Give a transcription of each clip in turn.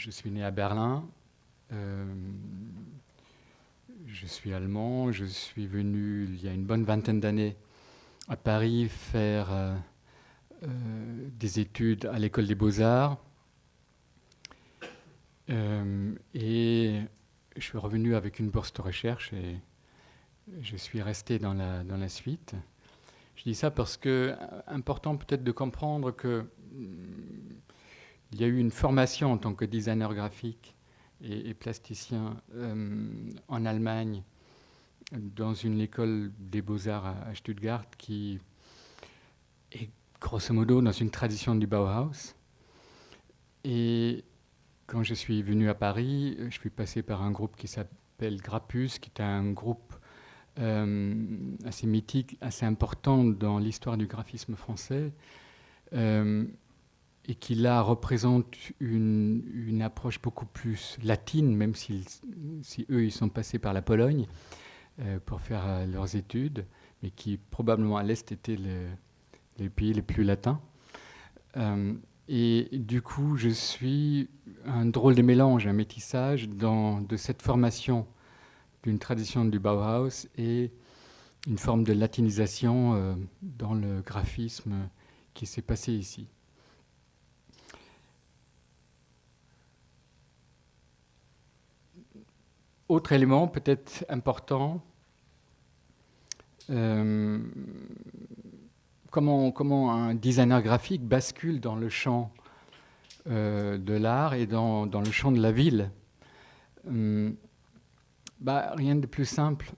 Je suis né à Berlin. Euh, je suis allemand. Je suis venu il y a une bonne vingtaine d'années à Paris faire des études à l'école des Beaux-Arts. Et je suis revenu avec une bourse de recherche et je suis resté dans la suite. Je dis ça parce que important peut-être de comprendre que il y a eu une formation en tant que designer graphique et plasticien en Allemagne dans une école des beaux-arts à Stuttgart qui est grosso modo dans une tradition du Bauhaus. Et quand je suis venu à Paris, je suis passé par un groupe qui s'appelle Grappus, qui est un groupe assez mythique, assez important dans l'histoire du graphisme français, et qui là représente une approche beaucoup plus latine, même si eux ils sont passés par la Pologne pour faire leurs études, mais qui probablement à l'Est étaient les pays les plus latins. Et du coup, je suis un drôle de mélange, un métissage de cette formation d'une tradition du Bauhaus et une forme de latinisation dans le graphisme qui s'est passé ici. Autre élément peut-être important, comment un designer graphique bascule dans le champ de l'art et dans le champ de la ville. Rien de plus simple.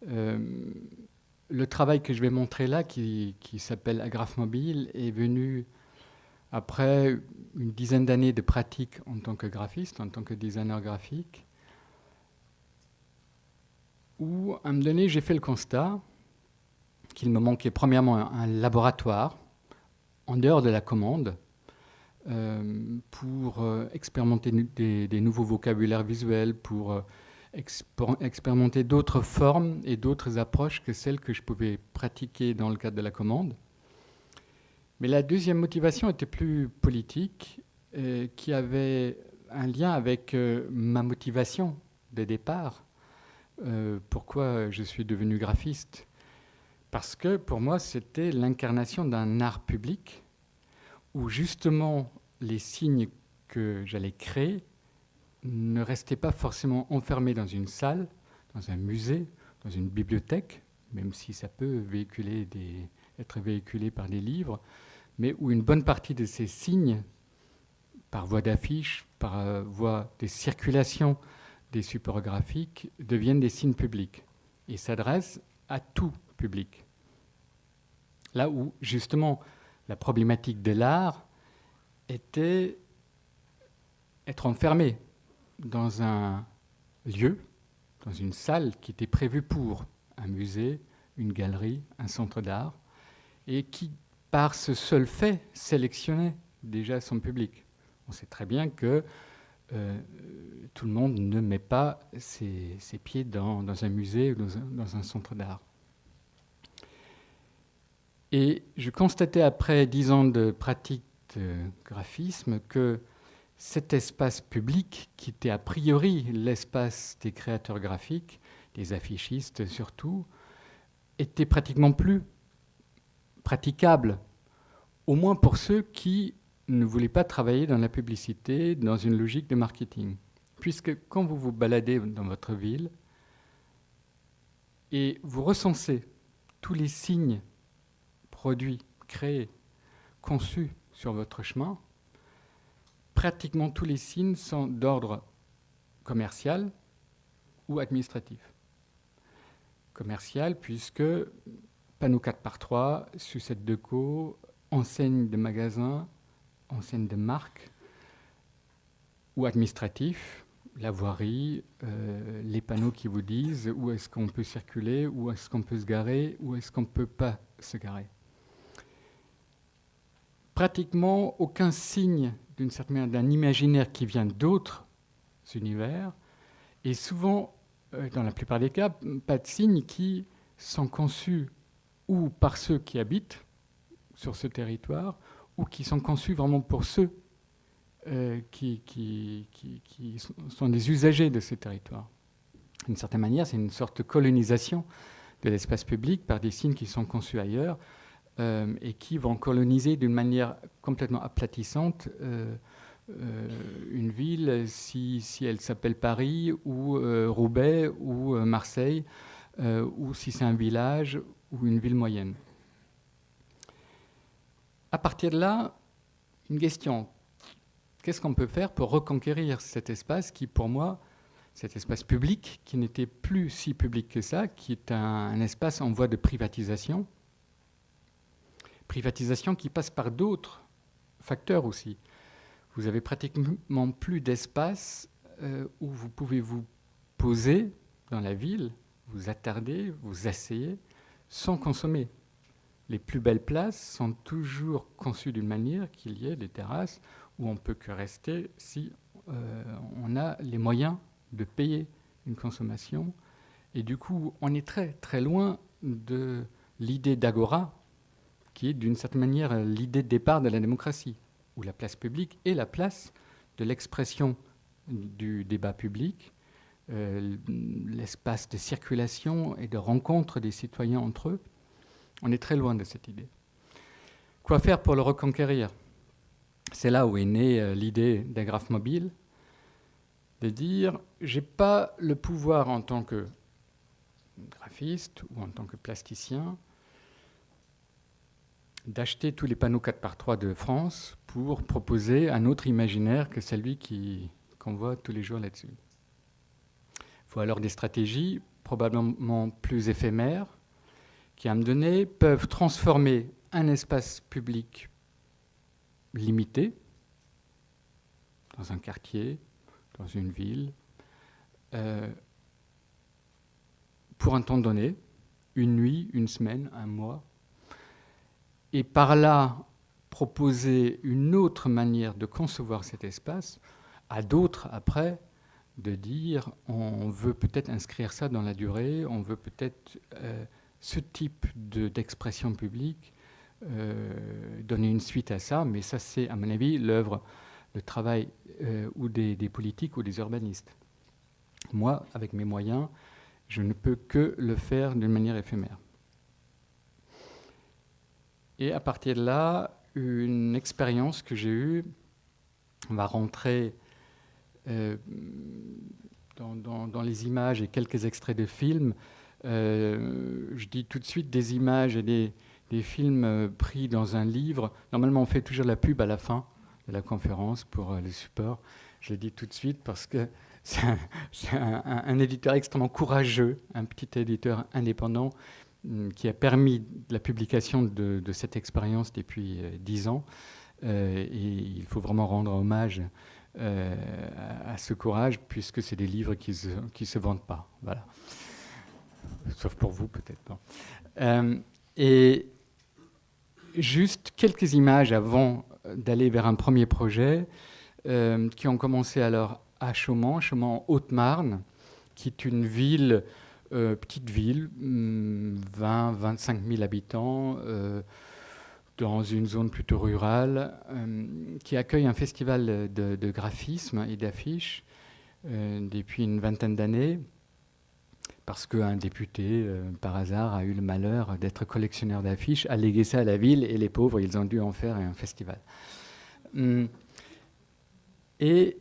Le travail que je vais montrer là, qui s'appelle Agraphe Mobile, est venu après une dizaine d'années de pratique en tant que graphiste, en tant que designer graphique, où, à un moment donné, j'ai fait le constat qu'il me manquait premièrement un laboratoire en dehors de la commande pour expérimenter des nouveaux vocabulaires visuels, pour expérimenter d'autres formes et d'autres approches que celles que je pouvais pratiquer dans le cadre de la commande. Mais la deuxième motivation était plus politique, qui avait un lien avec ma motivation de départ. Pourquoi je suis devenu graphiste ? Parce que pour moi, c'était l'incarnation d'un art public où justement les signes que j'allais créer ne restaient pas forcément enfermés dans une salle, dans un musée, dans une bibliothèque, même si ça peut être véhiculé par des livres, mais où une bonne partie de ces signes, par voie d'affiches, par voie de circulation des supports graphiques, deviennent des signes publics et s'adressent à tout public. Là où, justement, la problématique de l'art était être enfermé dans un lieu, dans une salle qui était prévue pour un musée, une galerie, un centre d'art, et qui, par ce seul fait, sélectionnait déjà son public. On sait très bien que tout le monde ne met pas ses pieds dans un musée ou dans un centre d'art. Et je constatais après 10 ans de pratique de graphisme que cet espace public, qui était a priori l'espace des créateurs graphiques, des affichistes surtout, était pratiquement plus praticable, au moins pour ceux qui ne voulaient pas travailler dans la publicité, dans une logique de marketing. Puisque quand vous vous baladez dans votre ville et vous recensez tous les signes produits, créés, conçus sur votre chemin, pratiquement tous les signes sont d'ordre commercial ou administratif. Commercial, puisque panneau 4x3, sucette de co, enseigne de magasins, enseigne de marque, ou administratif, la voirie, les panneaux qui vous disent où est-ce qu'on peut circuler, où est-ce qu'on peut se garer, où est-ce qu'on ne peut pas se garer. Pratiquement aucun signe, d'une certaine manière, d'un imaginaire qui vient d'autres univers, et souvent, dans la plupart des cas, pas de signes qui sont conçus ou par ceux qui habitent sur ce territoire, ou qui sont conçus vraiment pour ceux qui sont des usagers de ces territoires. D'une certaine manière, c'est une sorte de colonisation de l'espace public par des signes qui sont conçus ailleurs et qui vont coloniser d'une manière complètement aplatissante une ville, si elle s'appelle Paris ou Roubaix ou Marseille, ou si c'est un village ou une ville moyenne. À partir de là, une question. Qu'est-ce qu'on peut faire pour reconquérir cet espace qui, pour moi, cet espace public, qui n'était plus si public que ça, qui est un espace en voie de privatisation. Privatisation qui passe par d'autres facteurs aussi. Vous avez pratiquement plus d'espace où vous pouvez vous poser dans la ville, vous attarder, vous asseyer, sans consommer. Les plus belles places sont toujours conçues d'une manière qu'il y ait des terrasses où on ne peut que rester si on a les moyens de payer une consommation. Et du coup, on est très très loin de l'idée d'agora, qui est d'une certaine manière l'idée de départ de la démocratie, où la place publique est la place de l'expression du débat public, l'espace de circulation et de rencontre des citoyens entre eux. On est très loin de cette idée. Quoi faire pour le reconquérir ? C'est là où est née l'idée d'Agraphe Mobile, de dire j'ai pas le pouvoir en tant que graphiste ou en tant que plasticien d'acheter tous les panneaux 4x3 de France pour proposer un autre imaginaire que celui qu'on voit tous les jours là-dessus. Il faut alors des stratégies probablement plus éphémères qui, à me donner, peuvent transformer un espace public limité dans un quartier, dans une ville, pour un temps donné, une nuit, une semaine, un mois, et par là proposer une autre manière de concevoir cet espace à d'autres après, de dire on veut peut-être inscrire ça dans la durée, on veut peut-être ce type d'expression publique, donner une suite à ça, mais ça c'est à mon avis l'œuvre, le travail ou des politiques ou des urbanistes. Moi, avec mes moyens, je ne peux que le faire d'une manière éphémère. Et à partir de là, une expérience que j'ai eue va rentrer dans les images et quelques extraits de films. Je dis tout de suite des images et des films pris dans un livre. Normalement, on fait toujours la pub à la fin de la conférence pour le support. Je le dis tout de suite parce que c'est un éditeur extrêmement courageux, un petit éditeur indépendant qui a permis la publication de cette expérience depuis 10 ans. Et il faut vraiment rendre hommage à ce courage, puisque c'est des livres qui se vendent pas. Voilà. Sauf pour vous, peut-être. Bon. Et juste quelques images avant d'aller vers un premier projet qui ont commencé alors à Chaumont en Haute-Marne, qui est une ville... petite ville, 20-25 000 habitants, dans une zone plutôt rurale, qui accueille un festival de graphisme et d'affiches depuis une vingtaine d'années, parce qu'un député, par hasard, a eu le malheur d'être collectionneur d'affiches, a légué ça à la ville, et les pauvres, ils ont dû en faire un festival. Et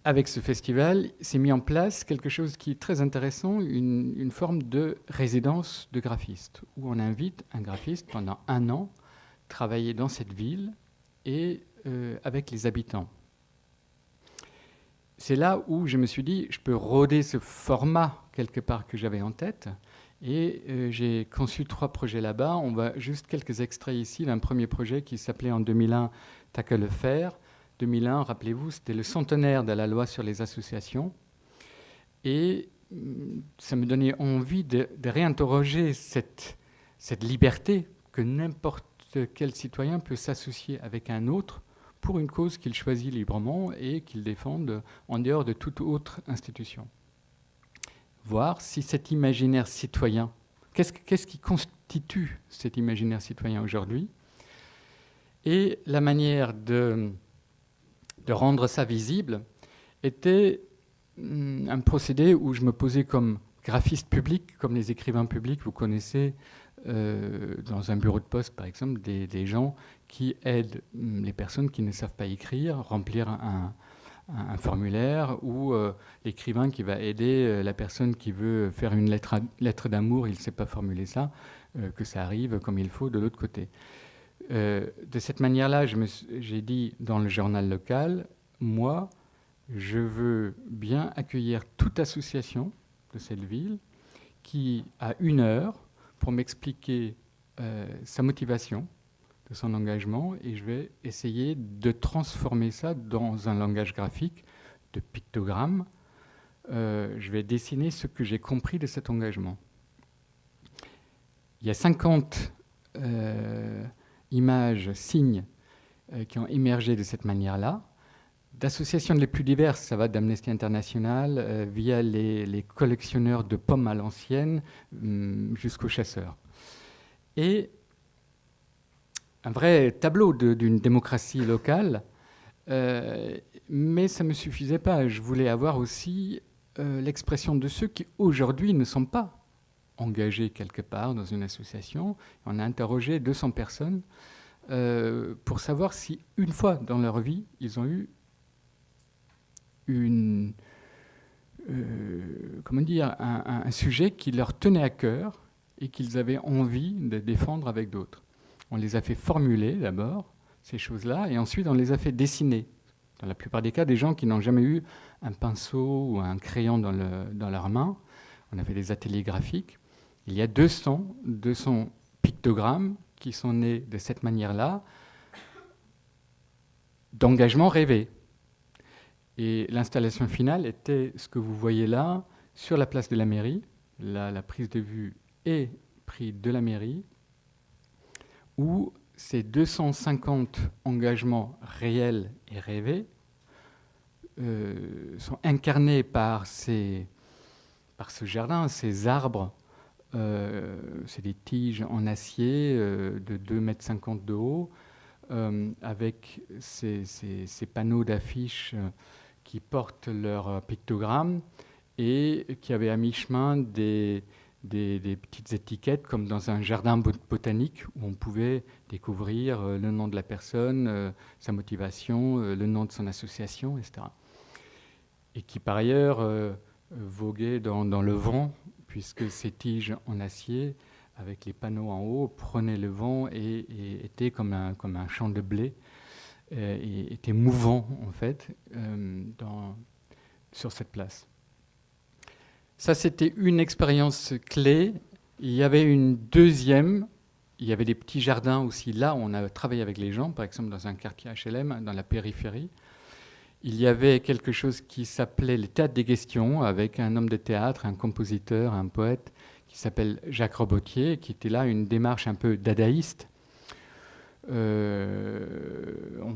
avec ce festival, s'est mis en place quelque chose qui est très intéressant, une forme de résidence de graphiste, où on invite un graphiste pendant 1 an travailler dans cette ville et avec les habitants. C'est là où je me suis dit, je peux rôder ce format quelque part que j'avais en tête, et j'ai conçu 3 projets là-bas. On va juste quelques extraits ici d'un premier projet qui s'appelait en 2001 « T'as qu'à le faire ». 2001, rappelez-vous, c'était le centenaire de la loi sur les associations. Et ça me donnait envie de réinterroger cette liberté que n'importe quel citoyen peut s'associer avec un autre pour une cause qu'il choisit librement et qu'il défende en dehors de toute autre institution. Voir si cet imaginaire citoyen, qu'est-ce qui constitue cet imaginaire citoyen aujourd'hui, et la manière de de rendre ça visible, était un procédé où je me posais comme graphiste public, comme les écrivains publics, vous connaissez, dans un bureau de poste, par exemple, des gens qui aident les personnes qui ne savent pas écrire, remplir un formulaire, ou l'écrivain qui va aider la personne qui veut faire une lettre d'amour, il ne sait pas formuler ça, que ça arrive comme il faut de l'autre côté. De cette manière-là, j'ai dit dans le journal local, moi, je veux bien accueillir toute association de cette ville qui a 1 heure pour m'expliquer sa motivation, de son engagement, et je vais essayer de transformer ça dans un langage graphique, de pictogrammes. Je vais dessiner ce que j'ai compris de cet engagement. Il y a 50 images, signes qui ont émergé de cette manière-là, d'associations les plus diverses. Ça va d'Amnesty International via les collectionneurs de pommes à l'ancienne jusqu'aux chasseurs. Et un vrai tableau d'une démocratie locale, mais ça ne me suffisait pas. Je voulais avoir aussi l'expression de ceux qui aujourd'hui ne sont pas engagés quelque part dans une association. On a interrogé 200 personnes pour savoir si une fois dans leur vie, ils ont eu un sujet qui leur tenait à cœur et qu'ils avaient envie de défendre avec d'autres. On les a fait formuler d'abord, ces choses-là, et ensuite on les a fait dessiner. Dans la plupart des cas, des gens qui n'ont jamais eu un pinceau ou un crayon dans leurs mains. On a fait des ateliers graphiques. Il y a 200 pictogrammes qui sont nés de cette manière-là, d'engagement rêvé. Et l'installation finale était ce que vous voyez là, sur la place de la mairie. Là, la prise de vue est prise de la mairie, où ces 250 engagements réels et rêvés sont incarnés par ce jardin, ces arbres. C'est des tiges en acier de 2,50 m de haut, avec ces panneaux d'affiches qui portent leurs pictogrammes et qui avaient à mi-chemin des petites étiquettes comme dans un jardin botanique où on pouvait découvrir le nom de la personne, sa motivation, le nom de son association, etc. Et qui par ailleurs voguaient dans le vent, puisque ces tiges en acier avec les panneaux en haut prenaient le vent et étaient comme un champ de blé, et étaient mouvants en fait sur cette place. Ça, c'était une expérience clé. Il y avait une deuxième. Il y avait des petits jardins aussi. Là, on a travaillé avec les gens, par exemple dans un quartier HLM, dans la périphérie. Il y avait quelque chose qui s'appelait le théâtre des questions, avec un homme de théâtre, un compositeur, un poète, qui s'appelle Jacques Robotier, qui était là une démarche un peu dadaïste. On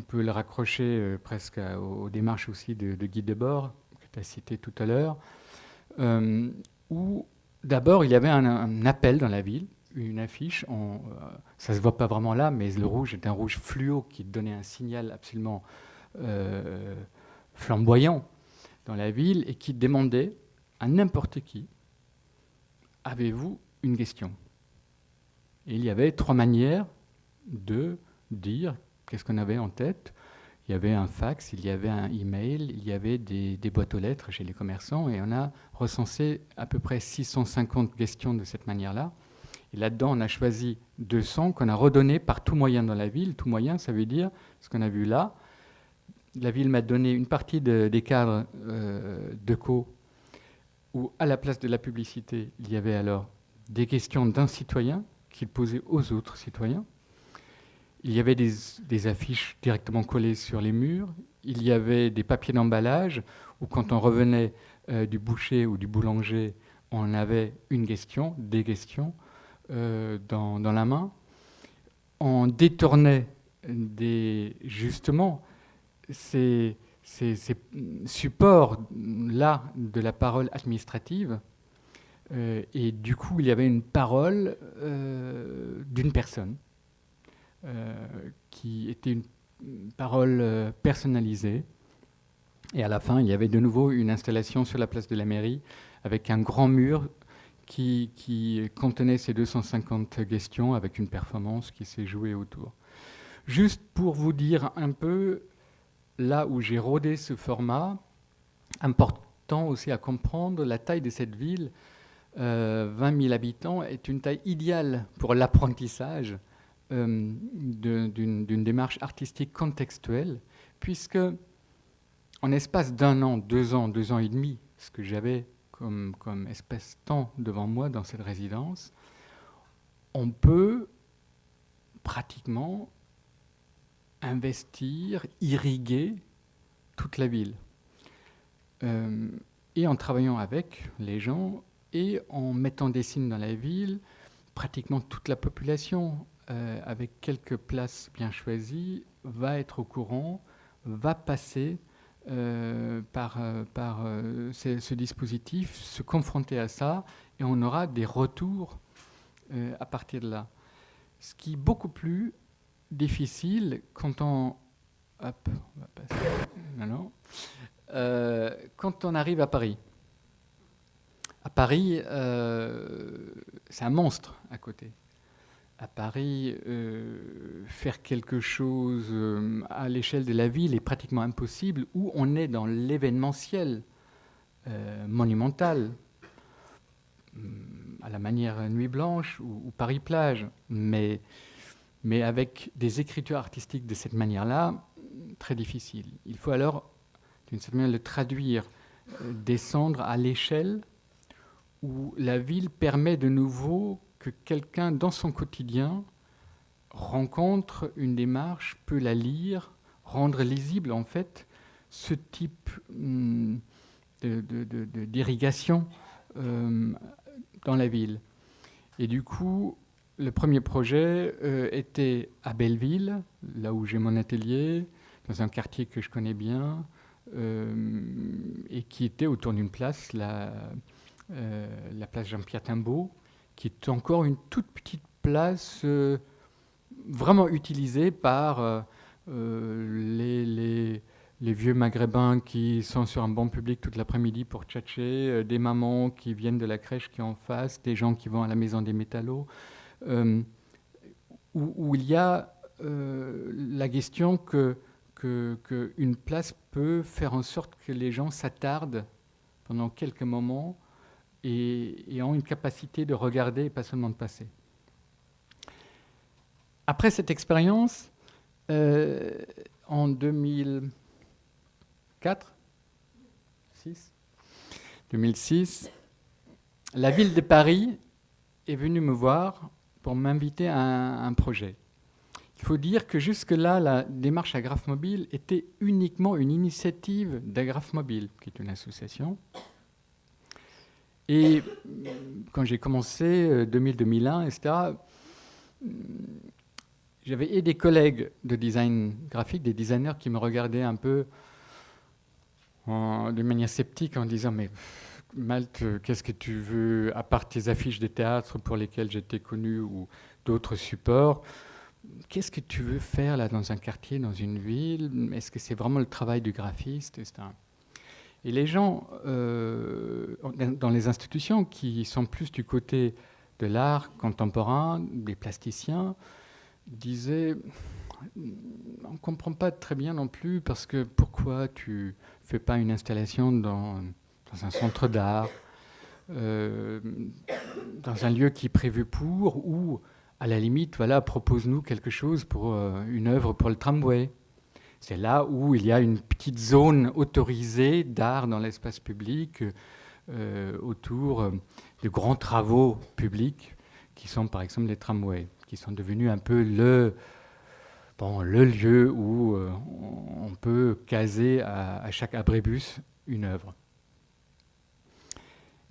peut le raccrocher presque aux démarches aussi de Guy Debord, que tu as cité tout à l'heure. Où d'abord il y avait un appel dans la ville, une affiche, ça ne se voit pas vraiment là, mais le rouge est un rouge fluo qui donnait un signal absolument flamboyant dans la ville et qui demandait à n'importe qui, avez-vous une question? Et il y avait 3 manières de dire qu'est-ce qu'on avait en tête. Il y avait un fax, il y avait un email, il y avait des boîtes aux lettres chez les commerçants, et on a recensé à peu près 650 questions de cette manière-là. Et là-dedans, on a choisi 200 qu'on a redonné par tout moyen dans la ville. Tout moyen, ça veut dire ce qu'on a vu là. La ville m'a donné une partie des cadres de co où, à la place de la publicité, il y avait alors des questions d'un citoyen qu'il posait aux autres citoyens. Il y avait des affiches directement collées sur les murs. Il y avait des papiers d'emballage où, quand on revenait du boucher ou du boulanger, on avait une question, des questions dans la main. On détournait justement ces supports-là de la parole administrative. Et du coup, il y avait une parole d'une personne. Qui était une parole personnalisée, Et à la fin, il y avait de nouveau une installation sur la place de la mairie avec un grand mur qui contenait ces 250 questions avec une performance qui s'est jouée autour. Juste pour vous dire un peu là où j'ai rodé ce format, important aussi à comprendre la taille de cette ville. 20 000 habitants est une taille idéale pour l'apprentissage d'une démarche artistique contextuelle, puisque en espace d'un an, 2 ans, 2 ans et demi, ce que j'avais comme espace-temps devant moi dans cette résidence, on peut pratiquement investir, irriguer toute la ville. Et en travaillant avec les gens et en mettant des signes dans la ville, pratiquement toute la population, avec quelques places bien choisies, va être au courant, va passer par ce dispositif, se confronter à ça, et on aura des retours à partir de là. Ce qui est beaucoup plus difficile quand on... Hop, on va passer maintenant. Quand on arrive à Paris. À Paris, c'est un monstre à côté. À Paris, faire quelque chose à l'échelle de la ville est pratiquement impossible, où on est dans l'événementiel monumental, à la manière Nuit Blanche ou Paris-Plage, mais avec des écritures artistiques de cette manière-là, très difficile. Il faut alors, d'une certaine manière, le traduire, descendre à l'échelle où la ville permet de nouveau que quelqu'un, dans son quotidien, rencontre une démarche, peut la lire, rendre lisible, en fait, ce type d'irrigation dans la ville. Et du coup, le premier projet était à Belleville, là où j'ai mon atelier, dans un quartier que je connais bien, et qui était autour d'une place, la place Jean-Pierre Timbaud, qui est encore une toute petite place vraiment utilisée par les vieux maghrébins qui sont sur un banc public toute l'après-midi pour tchatcher, des mamans qui viennent de la crèche qui est en face, des gens qui vont à la maison des métallos, où il y a la question qu'une place peut faire en sorte que les gens s'attardent pendant quelques moments et ont une capacité de regarder et pas seulement de passer. Après cette expérience, en 2006, la ville de Paris est venue me voir pour m'inviter à un projet. Il faut dire que jusque-là, la démarche Agrafmobile était uniquement une initiative d'Agrafmobile, qui est une association. Et quand j'ai commencé, 2000-2001, etc., j'avais des collègues de design graphique, des designers qui me regardaient un peu de manière sceptique en disant « Mais Malte, qu'est-ce que tu veux, à part tes affiches de théâtre pour lesquelles j'étais connu ou d'autres supports, qu'est-ce que tu veux faire là dans un quartier, dans une ville? Est-ce que c'est vraiment le travail du graphiste, etc. » Et les gens dans les institutions qui sont plus du côté de l'art contemporain, des plasticiens, disaient on ne comprend pas très bien non plus parce que pourquoi tu ne fais pas une installation dans un centre d'art, dans un lieu qui est prévu pour, ou à la limite, voilà, propose-nous quelque chose pour une œuvre pour le tramway. C'est là où il y a une petite zone autorisée d'art dans l'espace public autour de grands travaux publics qui sont par exemple les tramways, qui sont devenus un peu le lieu où on peut caser à chaque abribus une œuvre.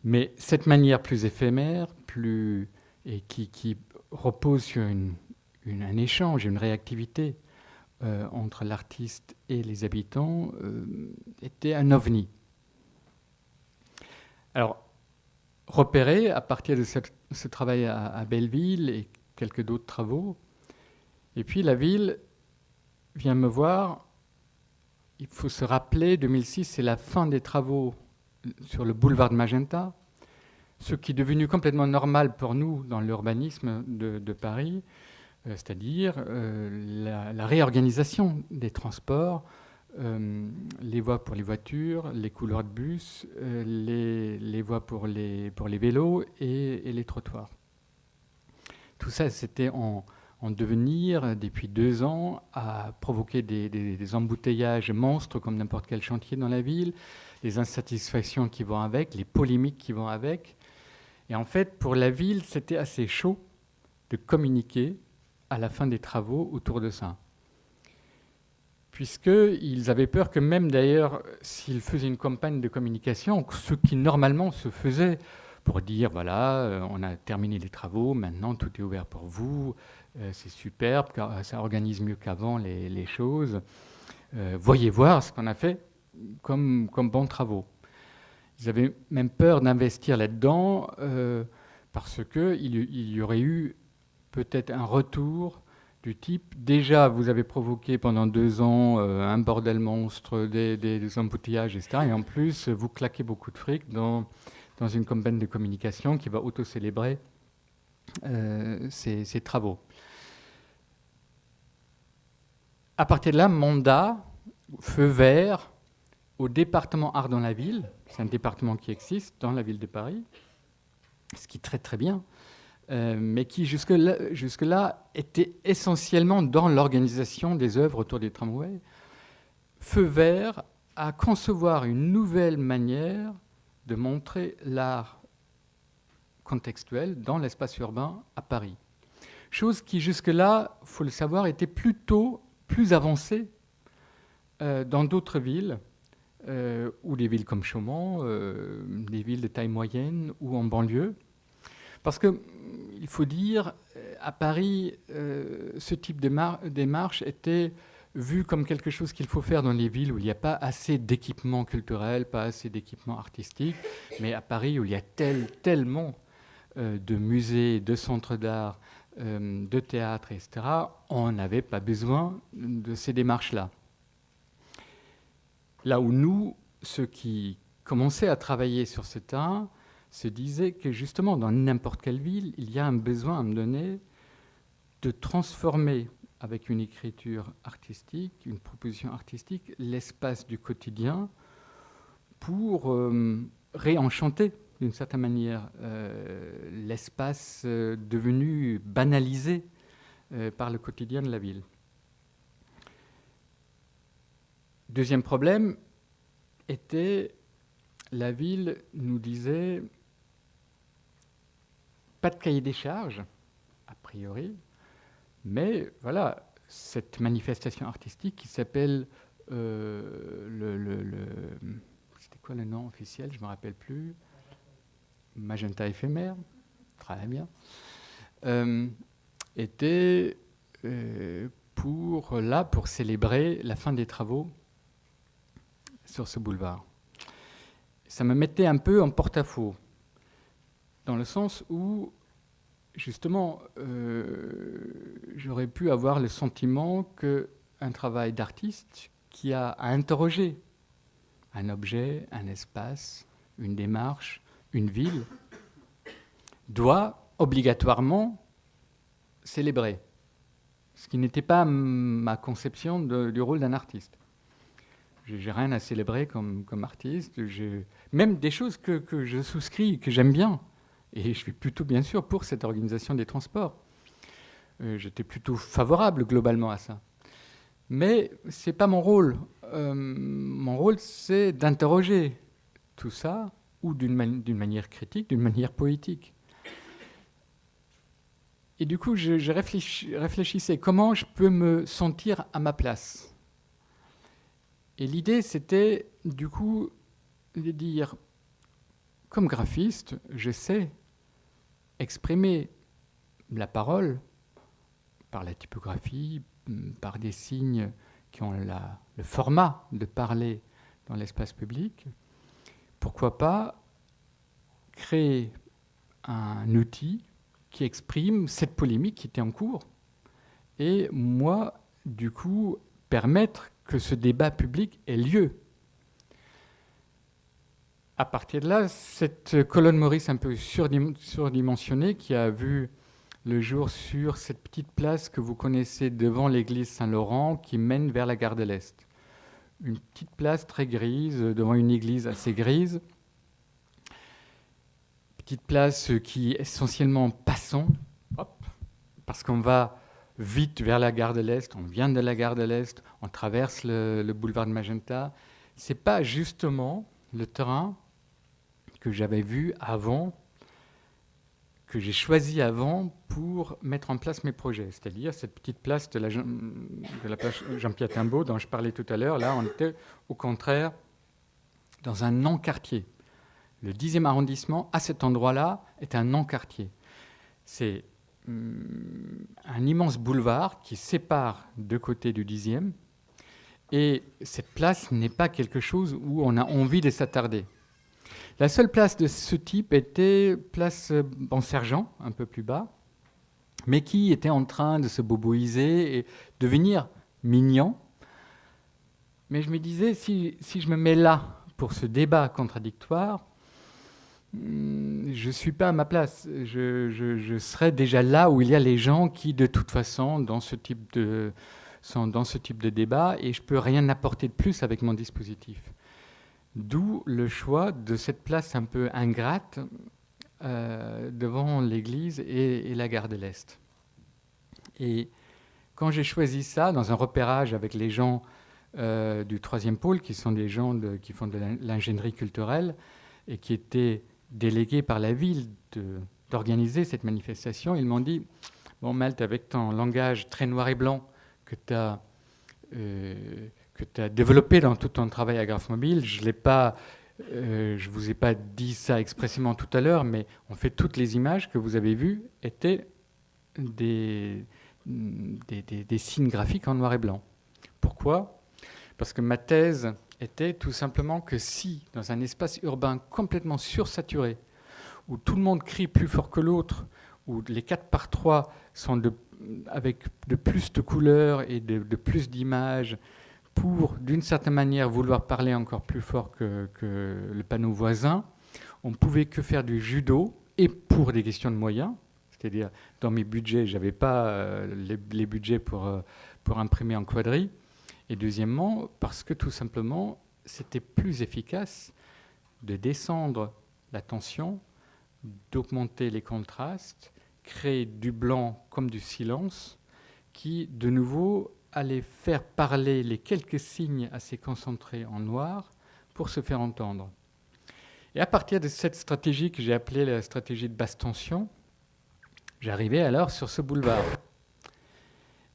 Mais cette manière plus éphémère, et qui repose sur un échange, une réactivité, entre l'artiste et les habitants était un ovni. Alors, repéré à partir de ce travail à Belleville et quelques d'autres travaux, et puis la ville vient me voir, il faut se rappeler, 2006, c'est la fin des travaux sur le boulevard de Magenta, ce qui est devenu complètement normal pour nous dans l'urbanisme de Paris, c'est-à-dire la réorganisation des transports, les voies pour les voitures, les couloirs de bus, les voies pour les vélos et les trottoirs. Tout ça, c'était en devenir depuis 2 ans, à provoquer des embouteillages monstres comme n'importe quel chantier dans la ville, les insatisfactions qui vont avec, les polémiques qui vont avec. Et en fait, pour la ville, c'était assez chaud de communiquer à la fin des travaux autour de ça. Puisqu'ils avaient peur que même d'ailleurs, s'ils faisaient une campagne de communication, ce qui normalement se faisait pour dire, voilà, on a terminé les travaux, maintenant tout est ouvert pour vous, c'est superbe, ça organise mieux qu'avant les choses. Voyez voir ce qu'on a fait comme bons travaux. Ils avaient même peur d'investir là-dedans parce qu'il y aurait eu peut-être un retour du type, déjà vous avez provoqué pendant 2 ans un bordel monstre, des embouteillages, etc. Et en plus, vous claquez beaucoup de fric dans une campagne de communication qui va auto-célébrer ces travaux. À partir de là, mandat, feu vert au département Art dans la ville. C'est un département qui existe dans la ville de Paris, ce qui est très très bien, mais qui jusque-là était essentiellement dans l'organisation des œuvres autour des tramways. Feu vert à concevoir une nouvelle manière de montrer l'art contextuel dans l'espace urbain à Paris. Chose qui jusque-là, il faut le savoir, était plutôt plus avancée dans d'autres villes, ou des villes comme Chaumont, des villes de taille moyenne ou en banlieue. Parce qu'il faut dire, à Paris, ce type de démarche était vu comme quelque chose qu'il faut faire dans les villes où il n'y a pas assez d'équipements culturels, pas assez d'équipements artistiques, mais à Paris où il y a tellement de musées, de centres d'art, de théâtre, etc., on n'avait pas besoin de ces démarches-là. Là où nous, ceux qui commençaient à travailler sur ce terrain, se disaient que justement, dans n'importe quelle ville, il y a un besoin à un moment donné de transformer, avec une écriture artistique, une proposition artistique, l'espace du quotidien pour réenchanter, d'une certaine manière, l'espace devenu banalisé par le quotidien de la ville. Deuxième problème était, la ville nous disait, pas de cahier des charges, a priori, mais voilà, cette manifestation artistique qui s'appelle c'était quoi le nom officiel, je ne me rappelle plus, Magenta éphémère, très bien, était pour célébrer la fin des travaux sur ce boulevard. Ça me mettait un peu en porte-à-faux, dans le sens où, justement, j'aurais pu avoir le sentiment qu'un travail d'artiste qui a à interroger un objet, un espace, une démarche, une ville, doit obligatoirement célébrer, ce qui n'était pas ma conception du rôle d'un artiste. Je n'ai rien à célébrer comme artiste, même des choses que je souscris, que j'aime bien. Et je suis plutôt, bien sûr, pour cette organisation des transports. J'étais plutôt favorable globalement à ça. Mais ce n'est pas mon rôle. Mon rôle, c'est d'interroger tout ça, ou d'une manière critique, d'une manière poétique. Et du coup, je réfléchissais comment je peux me sentir à ma place. Et l'idée, c'était, du coup, de dire, comme graphiste, je sais exprimer la parole par la typographie, par des signes qui ont le format de parler dans l'espace public. Pourquoi pas créer un outil qui exprime cette polémique qui était en cours et moi, du coup, permettre que ce débat public ait lieu. À partir de là, cette colonne Maurice un peu surdimensionnée qui a vu le jour sur cette petite place que vous connaissez devant l'église Saint-Laurent qui mène vers la gare de l'Est. Une petite place très grise, devant une église assez grise. Petite place qui est essentiellement passant, parce qu'on va vite vers la gare de l'Est, on vient de la gare de l'Est, on traverse le boulevard de Magenta. Ce n'est pas justement le terrain que j'avais vu avant, que j'ai choisi avant pour mettre en place mes projets. C'est-à-dire cette petite place de la place Jean-Pierre Timbaud dont je parlais tout à l'heure. Là, on était au contraire dans un non-quartier. Le 10e arrondissement, à cet endroit-là, est un non-quartier. C'est un immense boulevard qui sépare deux côtés du 10e. Et cette place n'est pas quelque chose où on a envie de s'attarder. La seule place de ce type était place Bonsergent, un peu plus bas, mais qui était en train de se boboiser et devenir mignon. Mais je me disais, si je me mets là pour ce débat contradictoire, je ne suis pas à ma place. Je serai déjà là où il y a les gens qui, de toute façon, sont dans ce type de débat, et je ne peux rien apporter de plus avec mon dispositif. D'où le choix de cette place un peu ingrate devant l'église et la gare de l'Est. Et quand j'ai choisi ça, dans un repérage avec les gens du 3e pôle, qui sont des gens qui font de l'ingénierie culturelle et qui étaient délégués par la ville d'organiser cette manifestation, ils m'ont dit « Bon, Malte, avec ton langage très noir et blanc que tu as développé dans tout ton travail à Graph Mobile. Je ne vous ai pas dit ça expressément tout à l'heure, mais en fait, toutes les images que vous avez vues étaient des signes graphiques en noir et blanc. Pourquoi ? Parce que ma thèse était tout simplement que si, dans un espace urbain complètement sursaturé, où tout le monde crie plus fort que l'autre, où les 4x3 sont avec de plus de couleurs et de plus d'images, pour, d'une certaine manière, vouloir parler encore plus fort que le panneau voisin, on ne pouvait que faire du judo, et pour des questions de moyens, c'est-à-dire, dans mes budgets, je n'avais pas les budgets pour imprimer en quadri, et deuxièmement, parce que tout simplement, c'était plus efficace de descendre la tension, d'augmenter les contrastes, créer du blanc comme du silence, qui, de nouveau, allait faire parler les quelques signes assez concentrés en noir pour se faire entendre. Et à partir de cette stratégie que j'ai appelée la stratégie de basse tension, j'arrivais alors sur ce boulevard.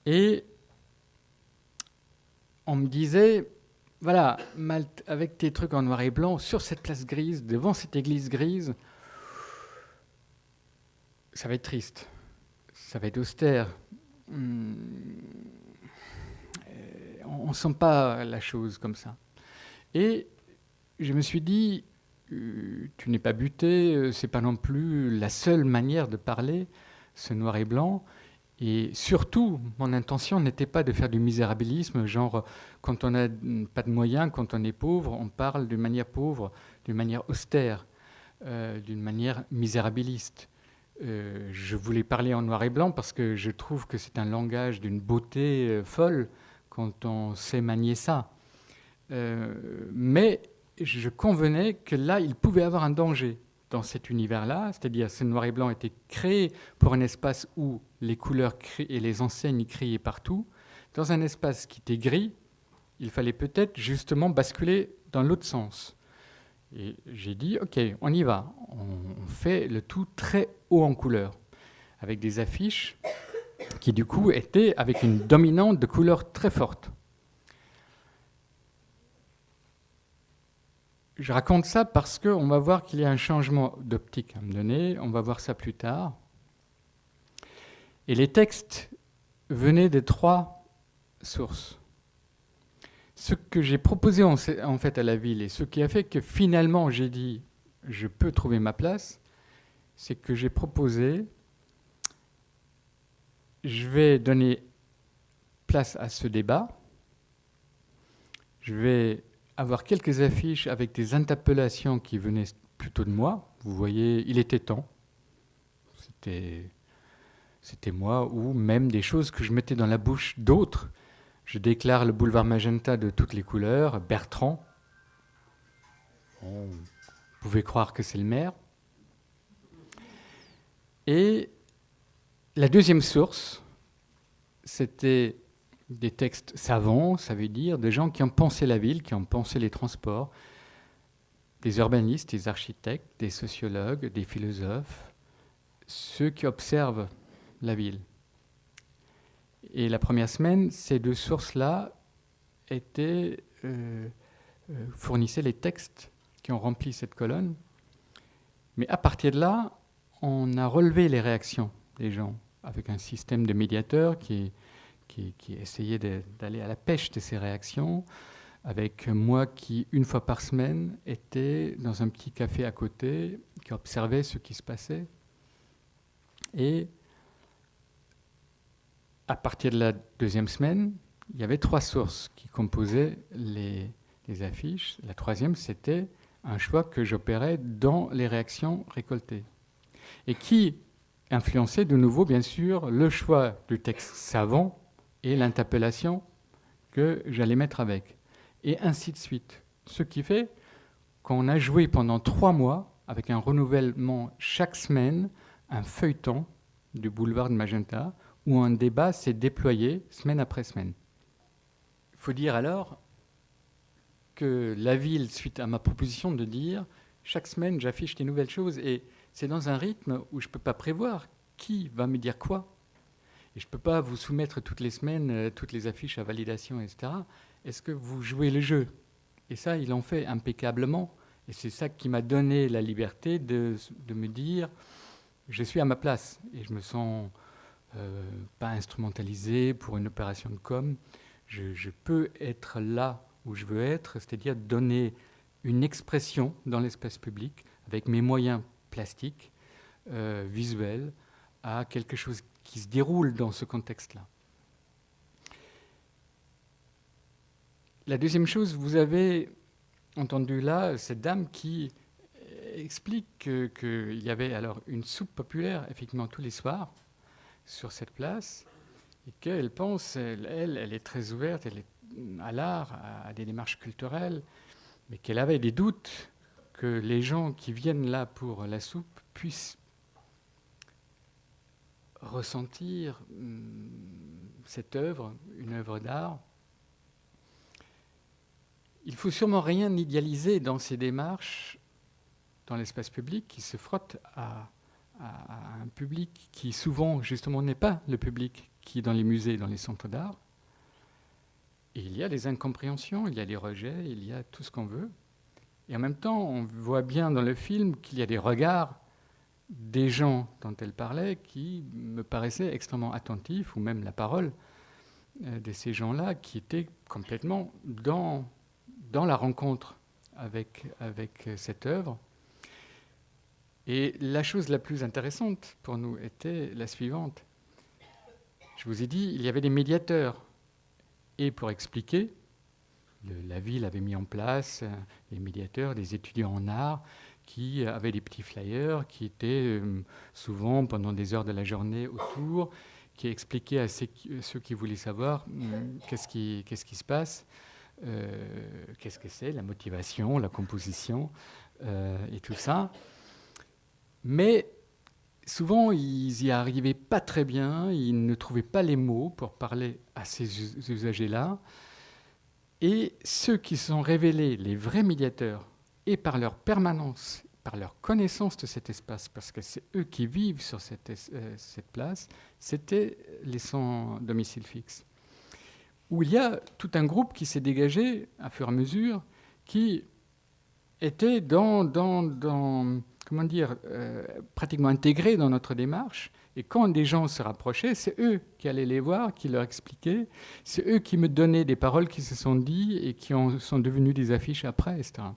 Et on me disait, voilà, Malte, avec tes trucs en noir et blanc, sur cette place grise, devant cette église grise, ça va être triste, ça va être austère. On ne sent pas la chose comme ça. Et je me suis dit, tu n'es pas buté, c'est pas non plus la seule manière de parler, ce noir et blanc. Et surtout, mon intention n'était pas de faire du misérabilisme, genre quand on n'a pas de moyens, quand on est pauvre, on parle d'une manière pauvre, d'une manière austère, d'une manière misérabiliste. Je voulais parler en noir et blanc parce que je trouve que c'est un langage d'une beauté folle quand on sait manier ça. Mais je convenais que là, il pouvait y avoir un danger dans cet univers-là, c'est-à-dire ce noir et blanc était créé pour un espace où les couleurs et les enseignes criaient partout. Dans un espace qui était gris, il fallait peut-être justement basculer dans l'autre sens. Et j'ai dit, ok, on y va. On fait le tout très haut en couleurs, avec des affiches qui du coup étaient avec une dominante de couleurs très forte. Je raconte ça parce qu'on va voir qu'il y a un changement d'optique à me donner, on va voir ça plus tard. Et les textes venaient de 3 sources. Ce que j'ai proposé en fait à la ville et ce qui a fait que finalement j'ai dit je peux trouver ma place, c'est que j'ai proposé, je vais donner place à ce débat, Je vais avoir quelques affiches avec des interpellations qui venaient plutôt de moi. Vous voyez, il était temps. C'était moi, ou même des choses que je mettais dans la bouche d'autres. Je déclare le boulevard Magenta de toutes les couleurs, Bertrand. Vous pouvez croire que c'est le maire. Et la deuxième source, c'était des textes savants, ça veut dire des gens qui ont pensé la ville, qui ont pensé les transports, des urbanistes, des architectes, des sociologues, des philosophes, ceux qui observent la ville. Et la première semaine, ces deux sources-là fournissaient les textes qui ont rempli cette colonne. Mais à partir de là, on a relevé les réactions des gens avec un système de médiateurs qui essayait d'aller à la pêche de ces réactions, avec moi qui, une fois par semaine, était dans un petit café à côté, qui observait ce qui se passait. Et à partir de la deuxième semaine, il y avait 3 sources qui composaient les affiches. La troisième, c'était un choix que j'opérais dans les réactions récoltées. Et qui influençait de nouveau, bien sûr, le choix du texte savant et l'interpellation que j'allais mettre avec. Et ainsi de suite. Ce qui fait qu'on a joué pendant 3 mois, avec un renouvellement chaque semaine, un feuilleton du boulevard de Magenta, où un débat s'est déployé semaine après semaine. Il faut dire alors que la ville, suite à ma proposition de dire, chaque semaine j'affiche des nouvelles choses, et c'est dans un rythme où je ne peux pas prévoir qui va me dire quoi. Et je ne peux pas vous soumettre toutes les semaines toutes les affiches à validation, etc. Est-ce que vous jouez le jeu? Et ça, il en fait impeccablement. Et c'est ça qui m'a donné la liberté de me dire, je suis à ma place. Et je me sens pas instrumentalisé pour une opération de com. Je peux être là où je veux être, c'est-à-dire donner une expression dans l'espace public avec mes moyens plastiques, visuels, à quelque chose qui se déroule dans ce contexte-là. La deuxième chose, vous avez entendu là cette dame qui explique qu'il y avait alors une soupe populaire, effectivement, tous les soirs, sur cette place, et qu'elle pense, elle est très ouverte, elle est à l'art, à des démarches culturelles, mais qu'elle avait des doutes que les gens qui viennent là pour la soupe puissent ressentir cette œuvre, une œuvre d'art. Il ne faut sûrement rien idéaliser dans ces démarches, dans l'espace public, qui se frotte à un public qui souvent, justement, n'est pas le public qui est dans les musées, dans les centres d'art. Et il y a des incompréhensions, il y a des rejets, il y a tout ce qu'on veut. Et en même temps, on voit bien dans le film qu'il y a des regards des gens dont elle parlait qui me paraissaient extrêmement attentifs, ou même la parole de ces gens-là qui étaient complètement dans la rencontre avec cette œuvre. Et la chose la plus intéressante pour nous était la suivante. Je vous ai dit, il y avait des médiateurs. Et pour expliquer, la ville avait mis en place des médiateurs, des étudiants en art, qui avaient des petits flyers, qui étaient souvent pendant des heures de la journée autour, qui expliquaient à ceux qui voulaient savoir qu'est-ce qui se passe, qu'est-ce que c'est, la motivation, la composition, et tout ça. Mais souvent, ils n'y arrivaient pas très bien, ils ne trouvaient pas les mots pour parler à ces usagers-là. Et ceux qui se sont révélés les vrais médiateurs, et par leur permanence, par leur connaissance de cet espace, parce que c'est eux qui vivent sur cette place, c'était les sans domicile fixe. Où il y a tout un groupe qui s'est dégagé, à fur et à mesure, qui était pratiquement intégré dans notre démarche. Et quand des gens se rapprochaient, c'est eux qui allaient les voir, qui leur expliquaient. C'est eux qui me donnaient des paroles qui se sont dites et qui sont devenues des affiches après, etc.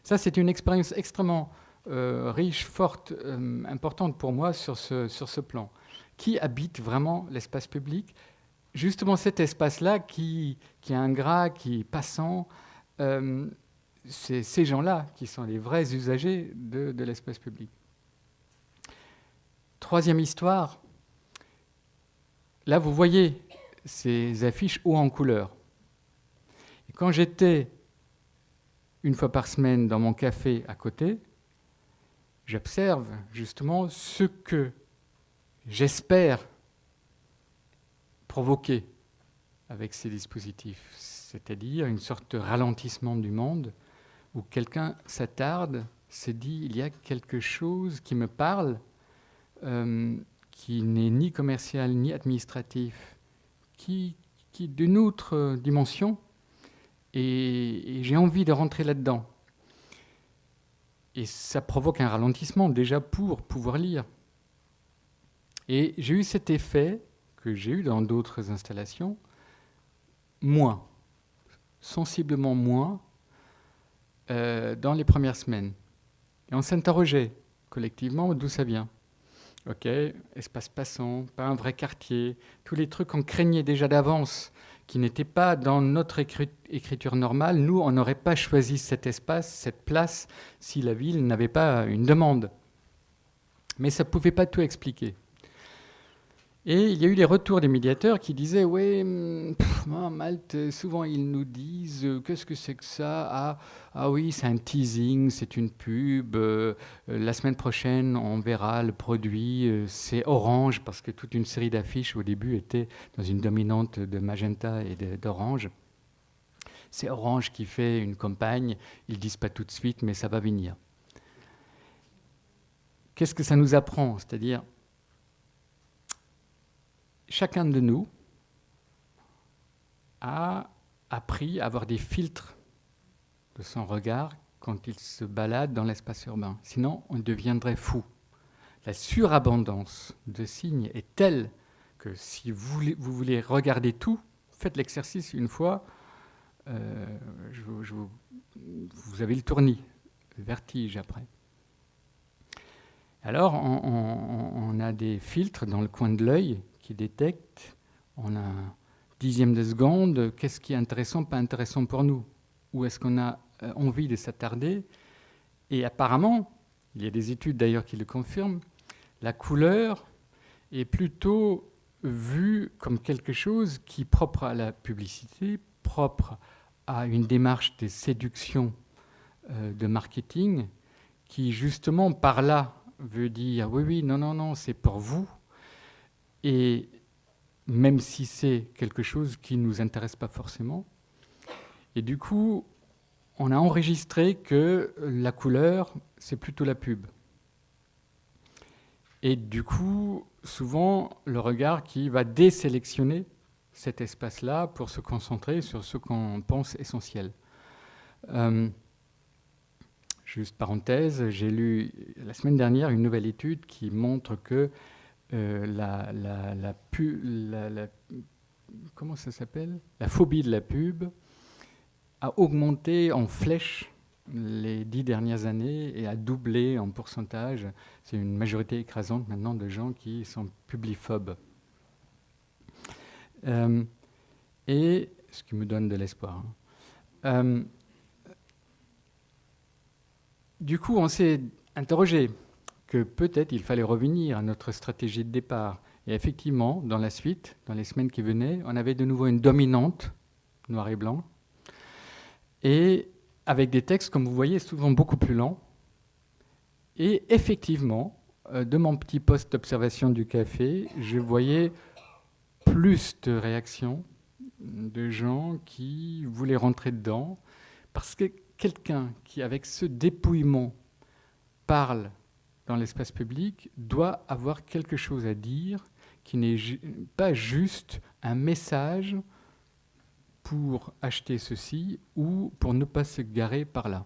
Ça, c'est une expérience extrêmement riche, forte, importante pour moi sur ce plan. Qui habite vraiment l'espace public justement cet espace-là qui est ingrat, qui est passant, c'est ces gens-là qui sont les vrais usagers de l'espace public. Troisième histoire, là vous voyez ces affiches haut en couleur. Et quand j'étais une fois par semaine dans mon café à côté, j'observe justement ce que j'espère provoquer avec ces dispositifs, c'est-à-dire une sorte de ralentissement du monde où quelqu'un s'attarde, se dit il y a quelque chose qui me parle, qui n'est ni commercial ni administratif, qui est d'une autre dimension, et j'ai envie de rentrer là-dedans. Et ça provoque un ralentissement déjà pour pouvoir lire. Et j'ai eu cet effet que j'ai eu dans d'autres installations, moins, sensiblement moins, dans les premières semaines. Et on s'interrogeait collectivement d'où ça vient. Ok, espace passant, pas un vrai quartier, tous les trucs qu'on craignait déjà d'avance, qui n'étaient pas dans notre écriture normale. Nous, on n'aurait pas choisi cet espace, cette place, si la ville n'avait pas une demande. Mais ça ne pouvait pas tout expliquer. Et il y a eu les retours des médiateurs qui disaient « Oui, Malte, souvent ils nous disent qu'est-ce que c'est que ça ? Ah oui, c'est un teasing, c'est une pub. La semaine prochaine, on verra le produit. C'est orange, parce que toute une série d'affiches au début étaient dans une dominante de magenta et d'orange. C'est Orange qui fait une campagne. Ils ne disent pas tout de suite, mais ça va venir. » Qu'est-ce que ça nous apprend ? C'est-à-dire, chacun de nous a appris à avoir des filtres de son regard quand il se balade dans l'espace urbain. Sinon, on deviendrait fou. La surabondance de signes est telle que si vous voulez regarder tout, faites l'exercice une fois, vous avez le tournis, le vertige après. Alors, on a des filtres dans le coin de l'œil qui détectent en un dixième de seconde qu'est-ce qui est intéressant, pas intéressant pour nous. Où est-ce qu'on a envie de s'attarder. Et apparemment, il y a des études d'ailleurs qui le confirment, la couleur est plutôt vue comme quelque chose qui est propre à la publicité, propre à une démarche de séduction, de marketing, qui justement par là veut dire oui, non, c'est pour vous. Et même si c'est quelque chose qui ne nous intéresse pas forcément. Et du coup, on a enregistré que la couleur, c'est plutôt la pub. Et du coup, souvent, le regard qui va désélectionner cet espace-là pour se concentrer sur ce qu'on pense essentiel. Juste parenthèse, j'ai lu la semaine dernière une nouvelle étude qui montre que comment ça s'appelle ? La phobie de la pub a augmenté en flèche les 10 dernières années et a doublé en pourcentage. C'est une majorité écrasante maintenant de gens qui sont publiphobes. Et ce qui me donne de l'espoir. Du coup, on s'est interrogé que peut-être il fallait revenir à notre stratégie de départ. Et effectivement, dans la suite, dans les semaines qui venaient, on avait de nouveau une dominante, noir et blanc, et avec des textes, comme vous voyez, souvent beaucoup plus lents. Et effectivement, de mon petit poste d'observation du café, je voyais plus de réactions de gens qui voulaient rentrer dedans, parce que quelqu'un qui, avec ce dépouillement, parle dans l'espace public, doit avoir quelque chose à dire qui n'est pas juste un message pour acheter ceci ou pour ne pas se garer par là.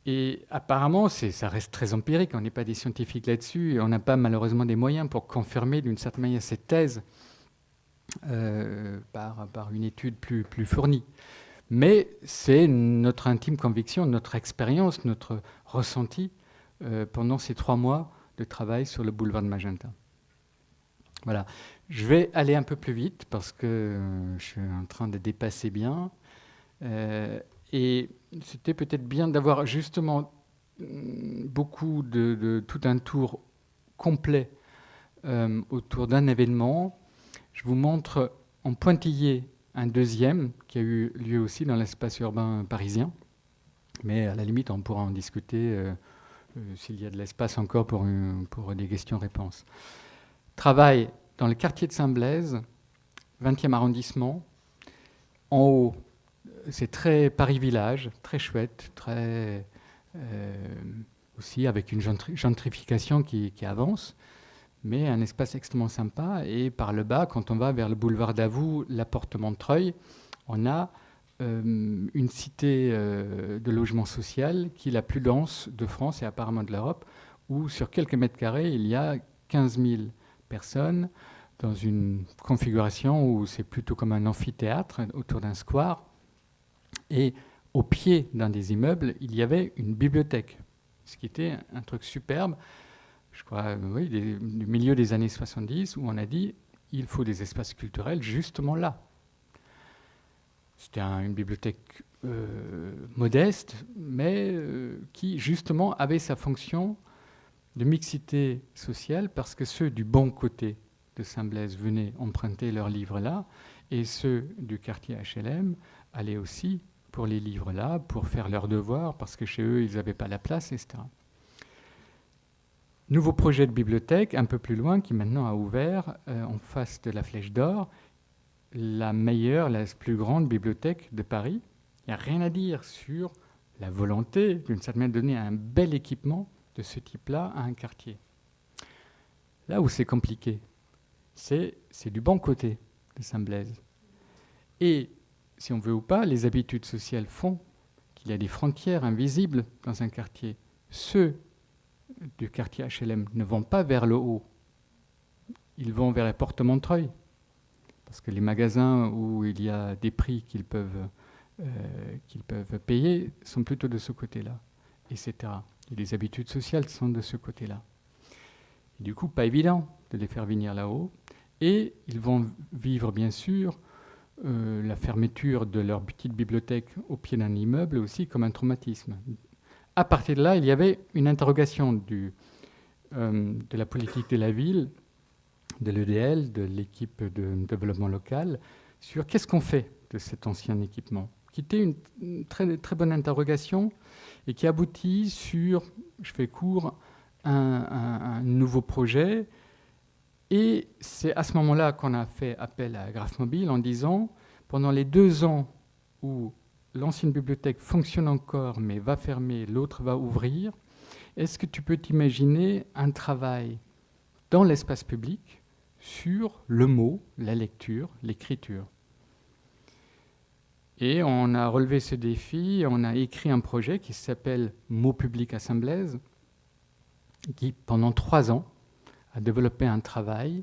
Et apparemment, ça reste très empirique, on n'est pas des scientifiques là-dessus, et on n'a pas malheureusement des moyens pour confirmer d'une certaine manière cette thèse par une étude plus fournie. Mais c'est notre intime conviction, notre expérience, notre ressenti pendant ces 3 mois de travail sur le boulevard de Magenta. Voilà. Je vais aller un peu plus vite parce que je suis en train de dépasser bien. Et c'était peut-être bien d'avoir justement beaucoup de tout un tour complet autour d'un événement. Je vous montre en pointillé un deuxième qui a eu lieu aussi dans l'espace urbain parisien. Mais à la limite, on pourra en discuter s'il y a de l'espace encore pour des questions-réponses. Travail dans le quartier de Saint-Blaise, 20e arrondissement. En haut, c'est très Paris-Village, très chouette, très aussi avec une gentrification qui avance, mais un espace extrêmement sympa. Et par le bas, quand on va vers le boulevard Davout, la porte Montreuil, on a une cité de logement social qui est la plus dense de France et apparemment de l'Europe, où sur quelques mètres carrés, il y a 15 000 personnes dans une configuration où c'est plutôt comme un amphithéâtre autour d'un square. Et au pied d'un des immeubles, il y avait une bibliothèque, ce qui était un truc superbe, je crois, oui, du milieu des années 70, où on a dit il faut des espaces culturels justement là. C'était une bibliothèque modeste, mais qui justement avait sa fonction de mixité sociale, parce que ceux du bon côté de Saint-Blaise venaient emprunter leurs livres là, et ceux du quartier HLM allaient aussi pour les livres là, pour faire leurs devoirs, parce que chez eux, ils n'avaient pas la place, etc. Nouveau projet de bibliothèque, un peu plus loin, qui maintenant a ouvert en face de la Flèche d'Or, la meilleure, la plus grande bibliothèque de Paris. Il n'y a rien à dire sur la volonté, d'une certaine manière, de donner un bel équipement de ce type-là à un quartier. Là où c'est compliqué, c'est du bon côté de Saint-Blaise. Et, si on veut ou pas, les habitudes sociales font qu'il y a des frontières invisibles dans un quartier. Ceux du quartier HLM ne vont pas vers le haut, ils vont vers la porte Montreuil, parce que les magasins où il y a des prix qu'ils peuvent payer sont plutôt de ce côté-là, etc. Et les habitudes sociales sont de ce côté-là. Et du coup, pas évident de les faire venir là-haut. Et ils vont vivre, bien sûr, la fermeture de leur petite bibliothèque au pied d'un immeuble aussi comme un traumatisme. À partir de là, il y avait une interrogation de la politique de la ville, de l'EDL, de l'équipe de développement local, sur qu'est-ce qu'on fait de cet ancien équipement, qui était une très, très bonne interrogation et qui aboutit sur, je fais court, un nouveau projet. Et c'est à ce moment-là qu'on a fait appel à Graphmobile en disant, pendant les 2 ans où l'ancienne bibliothèque fonctionne encore mais va fermer, l'autre va ouvrir, est-ce que tu peux t'imaginer un travail dans l'espace public sur le mot, la lecture, l'écriture? Et on a relevé ce défi, on a écrit un projet qui s'appelle Mots publics à Saint-Blaise, qui pendant 3 ans a développé un travail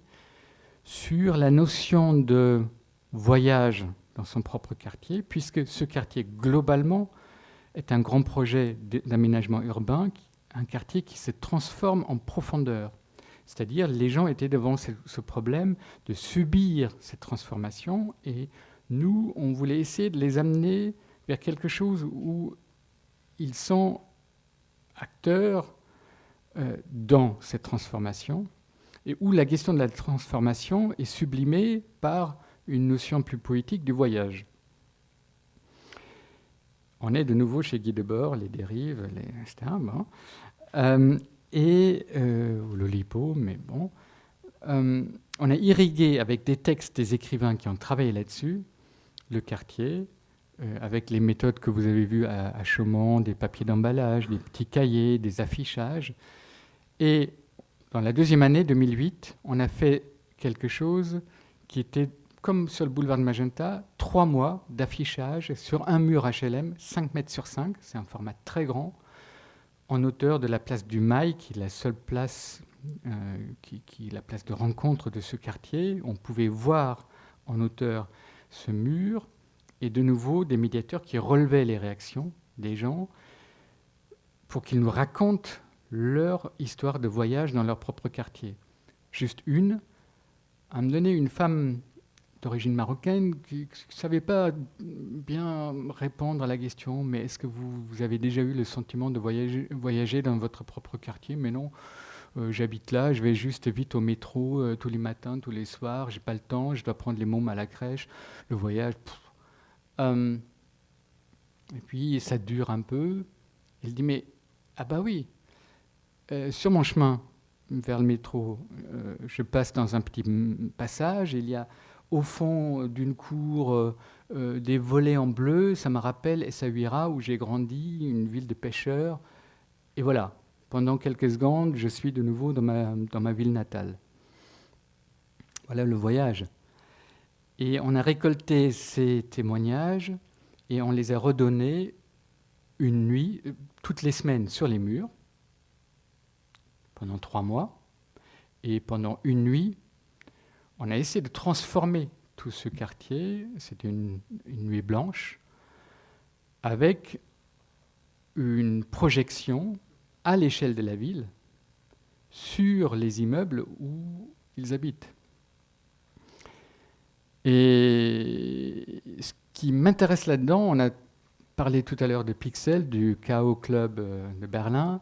sur la notion de voyage dans son propre quartier, puisque ce quartier, globalement, est un grand projet d'aménagement urbain, un quartier qui se transforme en profondeur. C'est-à-dire, les gens étaient devant ce problème de subir cette transformation, et nous, on voulait essayer de les amener vers quelque chose où ils sont acteurs dans cette transformation, et où la question de la transformation est sublimée par une notion plus poétique du voyage. On est de nouveau chez Guy Debord, les dérives, etc. Bon. Ou l'Olipo, mais bon. On a irrigué avec des textes des écrivains qui ont travaillé là-dessus, le quartier, avec les méthodes que vous avez vues à Chaumont, des papiers d'emballage, des petits cahiers, des affichages. Et dans la 2e année, 2008, on a fait quelque chose qui était, comme sur le boulevard de Magenta, 3 mois d'affichage sur un mur HLM, 5 mètres sur 5, c'est un format très grand, en hauteur de la place du Mail, qui est la seule place, qui est la place de rencontre de ce quartier. On pouvait voir en hauteur ce mur, et de nouveau des médiateurs qui relevaient les réactions des gens pour qu'ils nous racontent leur histoire de voyage dans leur propre quartier. Juste une, à me donner une femme d'origine marocaine qui ne savait pas bien répondre à la question, mais est-ce que vous avez déjà eu le sentiment de voyager dans votre propre quartier? Mais non, j'habite là, je vais juste vite au métro tous les matins, tous les soirs, j'ai pas le temps, je dois prendre les mômes à la crèche, le voyage. Et puis ça dure un peu. Il dit, mais ah bah oui, sur mon chemin vers le métro, je passe dans un petit passage, il y a au fond d'une cour des volets en bleu, ça me rappelle Essaouira où j'ai grandi, une ville de pêcheurs. Et voilà, pendant quelques secondes, je suis de nouveau dans ma ville natale. Voilà le voyage. Et on a récolté ces témoignages et on les a redonnés une nuit, toutes les semaines sur les murs, pendant 3 mois. Et pendant une nuit, on a essayé de transformer tout ce quartier. C'était une nuit blanche, avec une projection à l'échelle de la ville sur les immeubles où ils habitent. Et ce qui m'intéresse là-dedans, on a parlé tout à l'heure de Pixel, du Chaos Club de Berlin,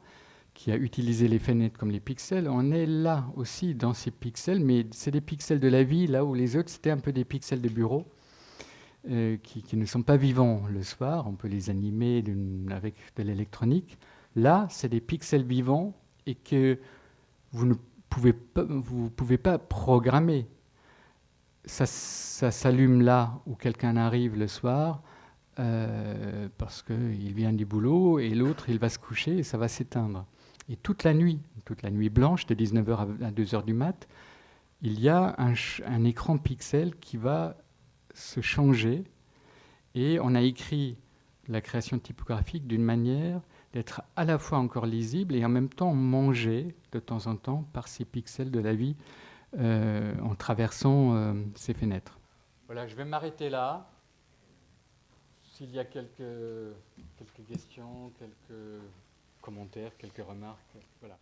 qui a utilisé les fenêtres comme les pixels. On est là aussi dans ces pixels, mais c'est des pixels de la vie, là où les autres, c'était un peu des pixels de bureau, qui ne sont pas vivants le soir. On peut les animer avec de l'électronique. Là, c'est des pixels vivants et que vous ne pouvez pas programmer. Ça s'allume là où quelqu'un arrive le soir parce qu'il vient du boulot, et l'autre, il va se coucher et ça va s'éteindre. Et toute la nuit blanche, de 19h à 2h du mat', il y a un écran pixel qui va se changer. Et on a écrit la création typographique d'une manière d'être à la fois encore lisible et en même temps mangé de temps en temps par ces pixels de la vie en traversant ces fenêtres. Voilà, je vais m'arrêter là. S'il y a quelques questions, quelques commentaires, quelques remarques, voilà.